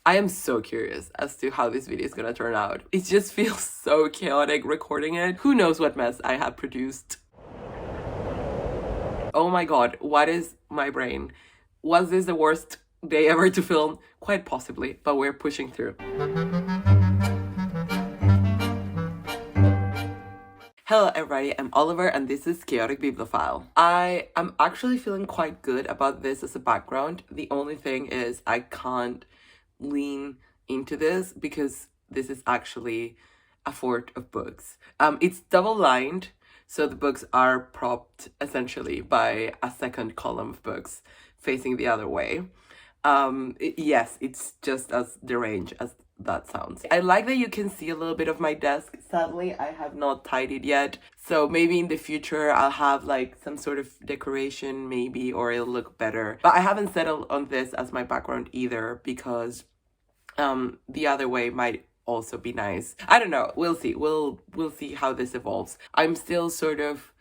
I am so curious as to how this video is gonna turn out. It just feels so chaotic recording it. Who knows what mess I have produced. Oh my god, what is my brain? Was this the worst day ever to film? Quite possibly, but we're pushing through. Hello everybody, I'm Oliver and this is Chaotic Bibliophile. I am actually feeling quite good about this as a background. The only thing is I can't lean into this because this is actually a fort of books. It's double-lined, so the books are propped essentially by a second column of books facing the other way. Yes, it's just as deranged as that sounds. I like that you can see a little bit of my desk. Sadly, I have not tidied yet, so maybe in the future I'll have like some sort of decoration maybe, or it'll look better. But I haven't settled on this as my background either because the other way might also be nice. I don't know. We'll see. We'll see how this evolves. I'm still sort of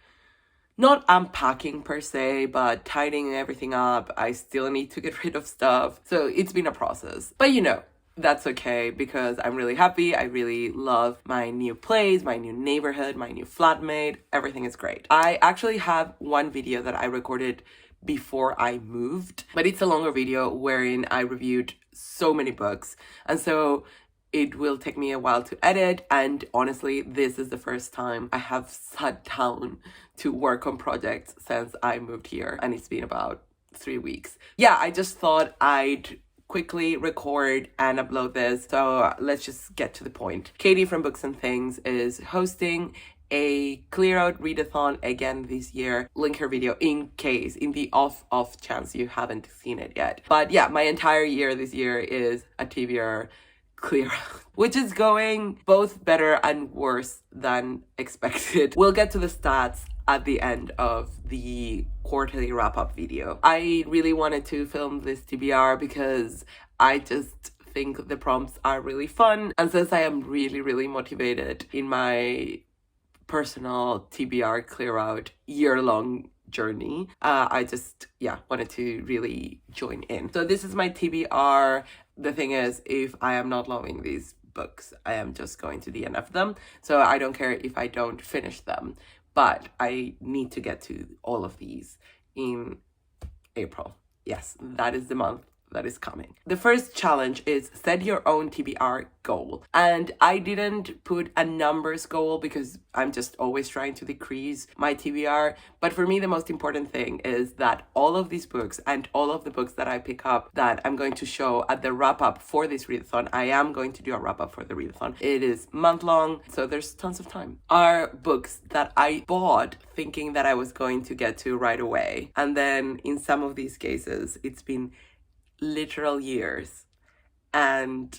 not unpacking per se, but tidying everything up. I still need to get rid of stuff. So it's been a process. But you know, that's okay because I'm really happy. I really love my new place, my new neighborhood, my new flatmate. Everything is great. I actually have one video that I recorded before I moved, but it's a longer video wherein I reviewed so many books. And so it will take me a while to edit, and honestly, this is the first time I have sat down to work on projects since I moved here, and it's been about 3 weeks. Yeah, I just thought I'd quickly record and upload this, so let's just get to the point. Katie from Books and Things is hosting a clear out readathon again this year. Link her video in the off chance you haven't seen it yet. But yeah, my entire year this year is a TBR clear out, which is going both better and worse than expected. We'll get to the stats at the end of the quarterly wrap-up video. I really wanted to film this TBR because I just think the prompts are really fun, and since I am really motivated in my personal TBR clear out year-long journey, I just wanted to really join in. So this is my TBR. The thing is, if I am not loving these books, I am just going to DNF them. So I don't care if I don't finish them, but I need to get to all of these in April. Yes, that is the month that is coming. The first challenge is set your own TBR goal. And I didn't put a numbers goal because I'm just always trying to decrease my TBR. But for me, the most important thing is that all of these books and all of the books that I pick up that I'm going to show at the wrap up for this readathon, I am going to do a wrap up for the readathon. It is month long, so there's tons of time. Are books that I bought thinking that I was going to get to right away. And then in some of these cases, it's been literal years and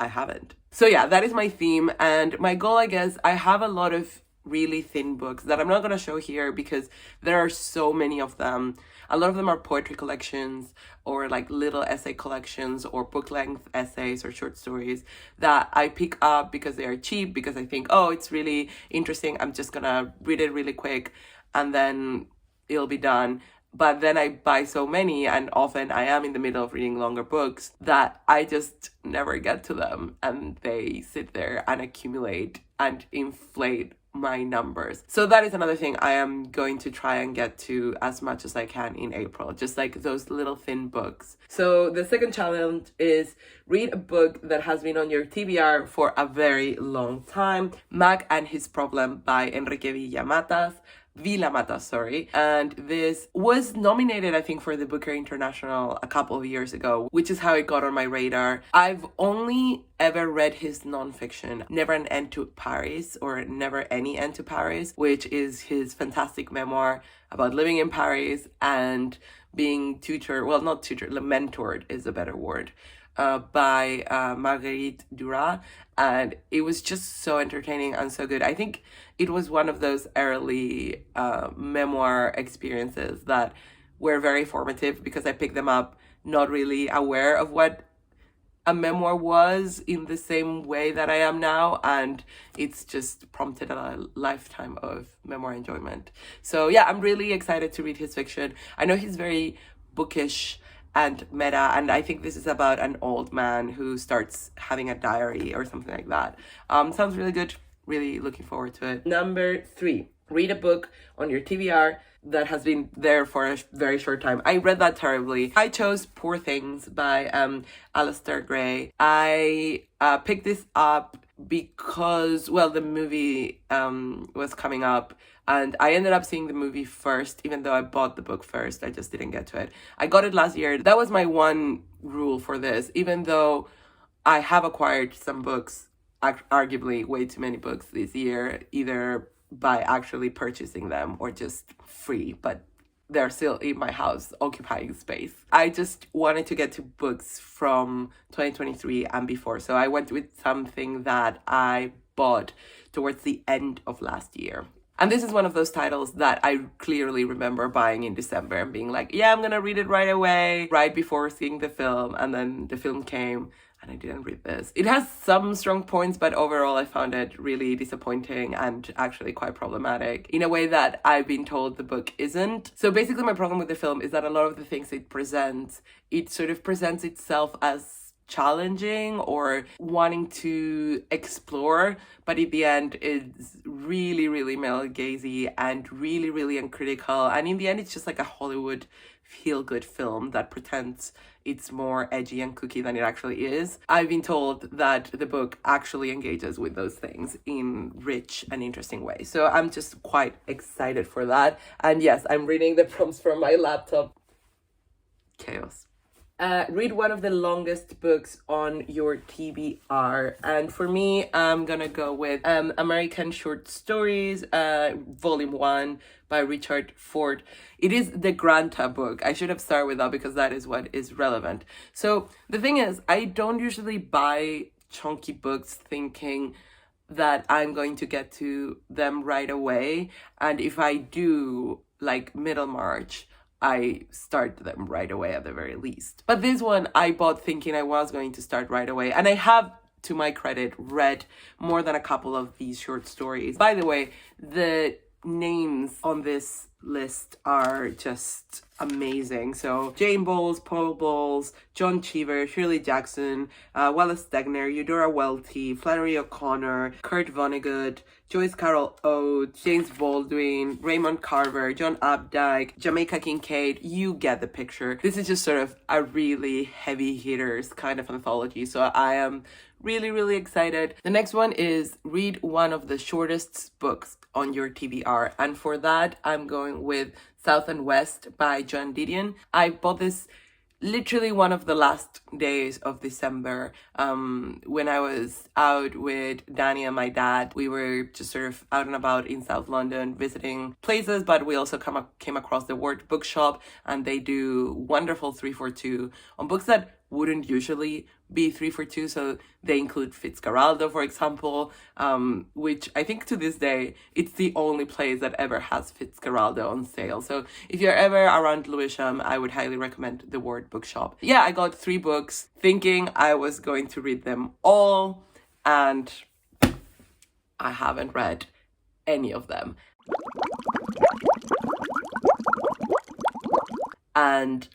I haven't. So yeah, that is my theme and my goal. I guess I have a lot of really thin books that I'm not going to show here because there are so many of them. A lot of them are poetry collections or like little essay collections or book length essays or short stories that I pick up because they are cheap, because I think, oh, it's really interesting, I'm just gonna read it really quick and then it'll be done. But then I buy so many, and often I am in the middle of reading longer books, that I just never get to them. And they sit there and accumulate and inflate my numbers. So that is another thing I am going to try and get to as much as I can in April. Just like those little thin books. So the second challenge is read a book that has been on your TBR for a very long time. Mac and His Problem by Enrique Vila-Matas, sorry. And this was nominated, I think, for the Booker International a couple of years ago, which is how it got on my radar. I've only ever read his nonfiction, Never an End to Paris, or Never Any End to Paris, which is his fantastic memoir about living in Paris and being mentored is a better word, by Marguerite Duras, and it was just so entertaining and so good. I think it was one of those early memoir experiences that were very formative because I picked them up not really aware of what a memoir was in the same way that I am now, and it's just prompted a lifetime of memoir enjoyment. So yeah, I'm really excited to read his fiction. I know he's very bookish and meta, and I think this is about an old man who starts having a diary or something like that. Sounds really good. Really looking forward to it. Number 3, read a book on your TBR that has been there for a very short time. I read that terribly. I chose Poor Things by Alasdair Gray. I picked this up because, well, the movie was coming up, and I ended up seeing the movie first, even though I bought the book first. I just didn't get to it. I got it last year. That was my one rule for this, even though I have acquired some books, arguably way too many books this year, either by actually purchasing them or just free, but they're still in my house occupying space. I just wanted to get to books from 2023 and before, so I went with something that I bought towards the end of last year. And this is one of those titles that I clearly remember buying in December and being like, yeah, I'm gonna read it right away, right before seeing the film. And then the film came and I didn't read this. It has some strong points, but overall I found it really disappointing and actually quite problematic in a way that I've been told the book isn't. So basically my problem with the film is that a lot of the things it presents, it sort of presents itself as challenging or wanting to explore, but in the end it's really, really male-gazy and really, really uncritical. And in the end it's just like a Hollywood feel-good film that pretends it's more edgy and kooky than it actually is. I've been told that the book actually engages with those things in rich and interesting ways. So I'm just quite excited for that. And yes, I'm reading the prompts from my laptop. Chaos. Read one of the longest books on your TBR. And for me, I'm gonna go with American Short Stories, Volume 1 by Richard Ford. It is the Granta book. I should have started with that because that is what is relevant. So the thing is, I don't usually buy chunky books thinking that I'm going to get to them right away. And if I do, like Middlemarch, I start them right away at the very least. But this one I bought thinking I was going to start right away. And I have, to my credit, read more than a couple of these short stories. By the way, the names on this list are just amazing. So Jane Bowles, Paul Bowles, John Cheever, Shirley Jackson, Wallace Stegner, Eudora Welty, Flannery O'Connor, Kurt Vonnegut, Joyce Carol Oates, James Baldwin, Raymond Carver, John Updike, Jamaica Kincaid. You get the picture. This is just sort of a really heavy hitters kind of anthology. So I am really, really excited. The next one is read one of the shortest books on your TBR. And for that, I'm going with South and West by Joan Didion. I bought this literally one of the last days of December when I was out with Danny and my dad. We were just sort of out and about in South London visiting places, but we also came across the word Bookshop, and they do wonderful 342 on books that wouldn't usually be 342. So they include Fitzcarraldo, for example, which I think to this day, it's the only place that ever has Fitzcarraldo on sale. So if you're ever around Lewisham, I would highly recommend the Word Bookshop. Yeah, I got 3 books thinking I was going to read them all, and I haven't read any of them. And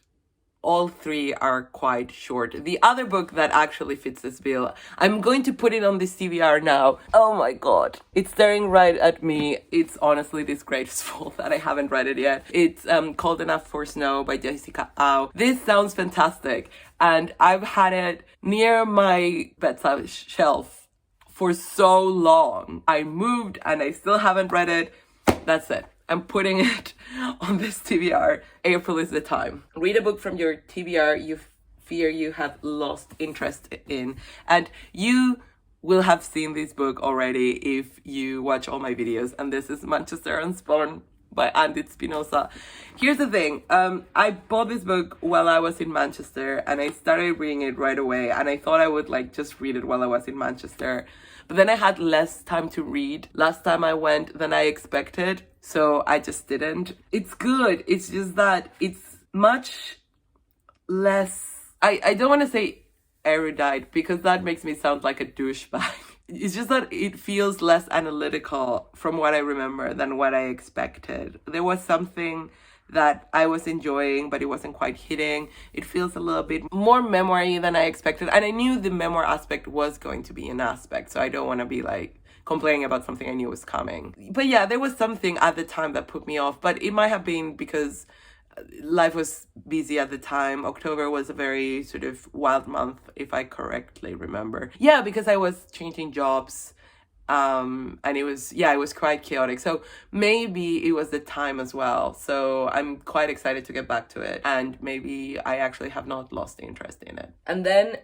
all 3 are quite short. The other book that actually fits this bill, I'm going to put it on this TBR now. Oh my god. It's staring right at me. It's honestly disgraceful that I haven't read it yet. It's Cold Enough for Snow by Jessica Au. This sounds fantastic, and I've had it near my bedside shelf for so long. I moved and I still haven't read it. That's it. I'm putting it on this TBR. April is the time. Read a book from your TBR you fear you have lost interest in. And you will have seen this book already if you watch all my videos. And this is Manchester Unspun by Spinoza. Here's the thing. I bought this book while I was in Manchester, and I started reading it right away. And I thought I would just read it while I was in Manchester. But then I had less time to read last time I went than I expected. So I just didn't. It's good. It's just that it's much less, I don't want to say erudite because that makes me sound like a douchebag. It's just that it feels less analytical from what I remember than what I expected. There was something that I was enjoying, but it wasn't quite hitting. It feels a little bit more memory than I expected. And I knew the memoir aspect was going to be an aspect, so I don't want to be like complaining about something I knew was coming. But yeah, there was something at the time that put me off, but it might have been because life was busy at the time. October was a very sort of wild month, if I correctly remember. Yeah, because I was changing jobs. And it was quite chaotic. So maybe it was the time as well. So I'm quite excited to get back to it. And maybe I actually have not lost interest in it. And then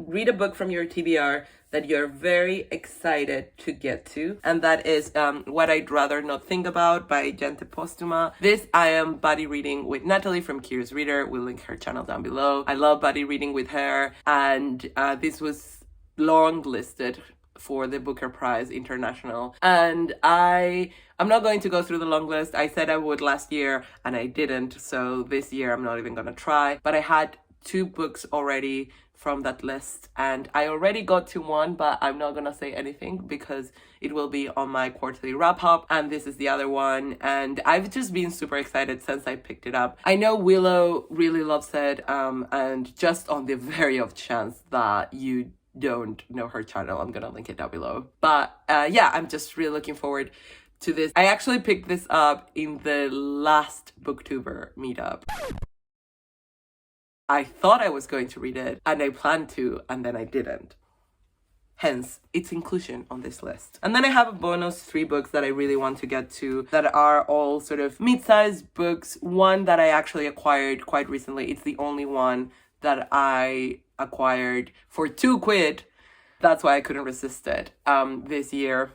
read a book from your TBR that you're very excited to get to. And that is What I'd Rather Not Think About by Gente Postuma. This I am buddy reading with Natalie from Curious Reader. We'll link her channel down below. I love buddy reading with her. And this was long listed for the Booker Prize International. And I'm not going to go through the long list. I said I would last year and I didn't. So this year I'm not even gonna try. But I had 2 books already from that list and I already got to one, but I'm not gonna say anything because it will be on my quarterly wrap up, and this is the other one. And I've just been super excited since I picked it up. I know Willow really loves it, and just on the very off chance that you don't know her channel, I'm gonna link it down below. But yeah, I'm just really looking forward to this. I actually picked this up in the last Booktuber meetup. I thought I was going to read it and I planned to, and then I didn't. Hence, its inclusion on this list. And then I have a bonus 3 books that I really want to get to that are all sort of mid-sized books. One that I actually acquired quite recently. It's the only one that I acquired for £2. That's why I couldn't resist it this year.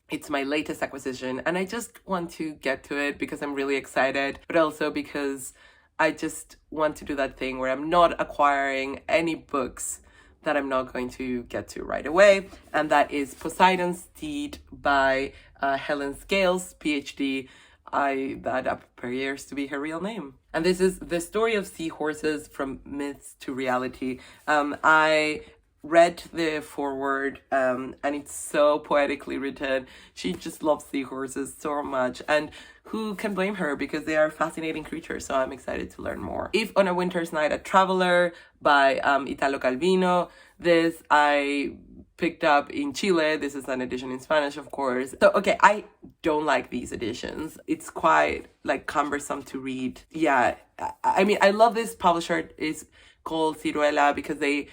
It's my latest acquisition and I just want to get to it because I'm really excited, but also because I just want to do that thing where I'm not acquiring any books that I'm not going to get to right away. And that is Poseidon's Steed by Helen Scales, PhD. That appears to be her real name. And this is the story of seahorses from myths to reality. I read the foreword and it's so poetically written. She just loves seahorses so much, and who can blame her because they are fascinating creatures, so I'm excited to learn more. If on a Winter's Night a Traveler by Italo Calvino. This I picked up in Chile. This is an edition in Spanish, of course. So, okay, I don't like these editions. It's quite like cumbersome to read. Yeah, I mean, I love this publisher. It's called Ciruela because they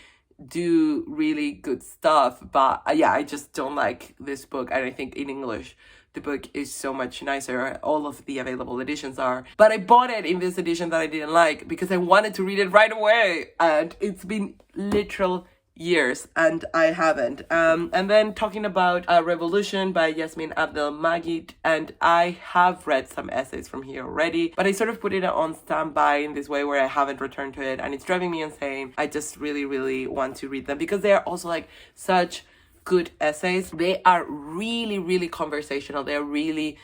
do really good stuff, but yeah, I just don't like this book. And I think in English the book is so much nicer. All of the available editions are, but I bought it in this edition that I didn't like because I wanted to read it right away, and it's been literal years and I haven't. And then talking about Revolution by Yasmin Abdel-Magid, and I have read some essays from here already, but I sort of put it on standby in this way where I haven't returned to it, and it's driving me insane. I just really want to read them because they are also like such good essays. They are really conversational. They're really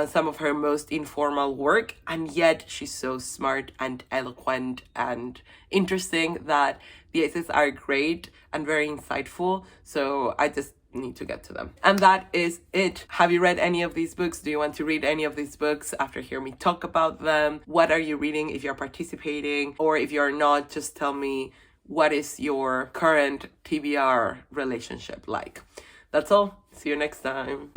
some of her most informal work, and yet she's so smart and eloquent and interesting that the essays are great and very insightful. So I just need to get to them. And that is it. Have you read any of these books? Do you want to read any of these books after hearing me talk about them? What are you reading if you're participating? Or if you're not, just tell me, what is your current TBR relationship like? That's all. See you next time.